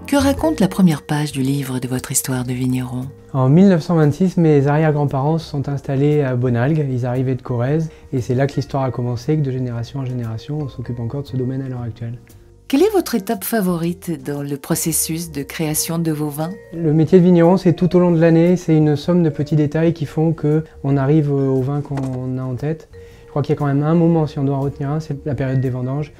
Que raconte la première page du livre de votre histoire de vigneron? En 1926, mes arrière-grands-parents se sont installés à Bonalgues, ils arrivaient de Corrèze, et c'est là que l'histoire a commencé, que de génération en génération, on s'occupe encore de ce domaine à l'heure actuelle. Quelle est votre étape favorite dans le processus de création de vos vins? Le métier de vigneron, c'est tout au long de l'année, c'est une somme de petits détails qui font qu'on arrive au vin qu'on a en tête. Je crois qu'il y a quand même un moment, si on doit en retenir un, c'est la période des vendanges.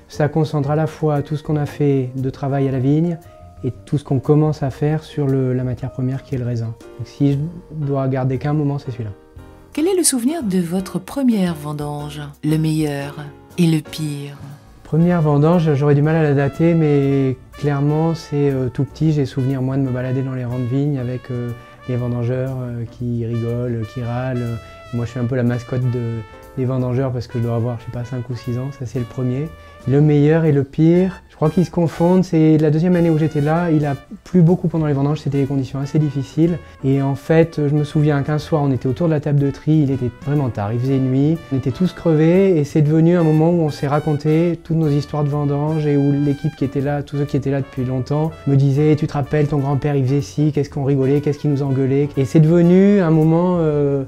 Ça concentre à la fois tout ce qu'on a fait de travail à la vigne, et tout ce qu'on commence à faire sur la matière première qui est le raisin. Donc si je dois garder qu'un moment, c'est celui-là. Quel est le souvenir de votre première vendange? Le meilleur et le pire? Première vendange, j'aurais du mal à la dater, mais clairement c'est tout petit. J'ai souvenir moi de me balader dans les rangs de vignes avec les vendangeurs qui rigolent, qui râlent. Moi je suis un peu la mascotte des vendangeurs parce que je dois avoir, je sais pas, 5 ou 6 ans, ça c'est le premier. Le meilleur et le pire, je crois qu'ils se confondent. C'est la deuxième année où j'étais là, il a plu beaucoup pendant les vendanges, c'était des conditions assez difficiles. Et en fait, je me souviens qu'un soir, on était autour de la table de tri, il était vraiment tard, il faisait nuit, on était tous crevés et c'est devenu un moment où on s'est raconté toutes nos histoires de vendanges et où l'équipe qui était là, tous ceux qui étaient là depuis longtemps, me disaient « Tu te rappelles, ton grand-père il faisait ci, qu'est-ce qu'on rigolait, qu'est-ce qu'il nous engueulait ?» Et c'est devenu un moment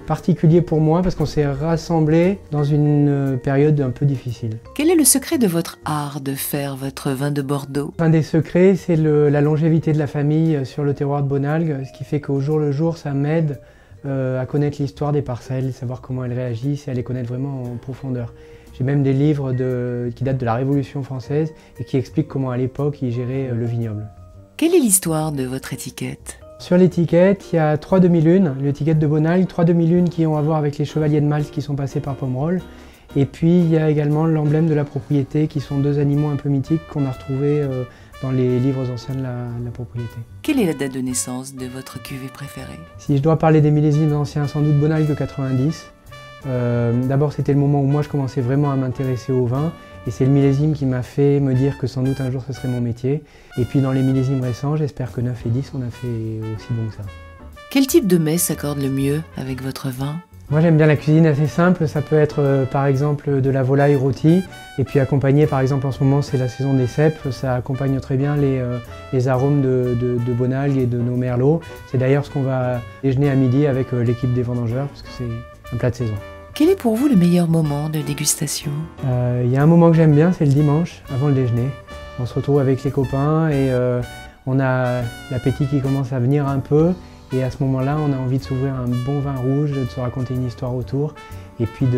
particulier pour moi parce qu'on s'est rassemblés dans une période un peu difficile. Quel est le secret de votre art de faire votre vin de Bordeaux? Un des secrets, c'est la longévité de la famille sur le terroir de Bonalgues, ce qui fait qu'au jour le jour, ça m'aide à connaître l'histoire des parcelles, savoir comment elles réagissent et à les connaître vraiment en profondeur. J'ai même des livres qui datent de la Révolution française et qui expliquent comment à l'époque ils géraient le vignoble. Quelle est l'histoire de votre étiquette? Sur l'étiquette, il y a 3 demi-lunes, l'étiquette de Bonalgues, 3 demi-lunes qui ont à voir avec les chevaliers de Malthe qui sont passés par Pomerol. Et puis il y a également l'emblème de la propriété qui sont 2 animaux un peu mythiques qu'on a retrouvés dans les livres anciens de la propriété. Quelle est la date de naissance de votre cuvée préférée? Si je dois parler des millésimes anciens, sans doute Bonalgues 90. D'abord c'était le moment où moi je commençais vraiment à m'intéresser au vin et c'est le millésime qui m'a fait me dire que sans doute un jour ce serait mon métier. Et puis dans les millésimes récents, j'espère que 9 et 10 on a fait aussi bon que ça. Quel type de mets s'accorde le mieux avec votre vin? Moi j'aime bien la cuisine assez simple, ça peut être par exemple de la volaille rôtie et puis accompagné par exemple en ce moment c'est la saison des cèpes, ça accompagne très bien les arômes de Bonalgues et de nos merlots. C'est d'ailleurs ce qu'on va déjeuner à midi avec l'équipe des vendangeurs parce que c'est un plat de saison. Quel est pour vous le meilleur moment de dégustation? Il y a un moment que j'aime bien, c'est le dimanche avant le déjeuner. On se retrouve avec les copains et on a l'appétit qui commence à venir un peu. Et à ce moment-là, on a envie de s'ouvrir un bon vin rouge, de se raconter une histoire autour, et puis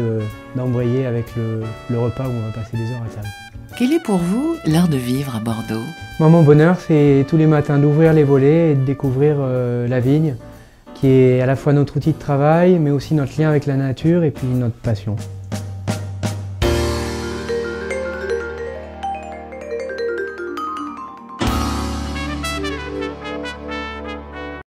d'embrayer avec le repas où on va passer des heures à table. Quel est pour vous l'art de vivre à Bordeaux? Moi, mon bonheur, c'est tous les matins d'ouvrir les volets et de découvrir la vigne, qui est à la fois notre outil de travail, mais aussi notre lien avec la nature et puis notre passion.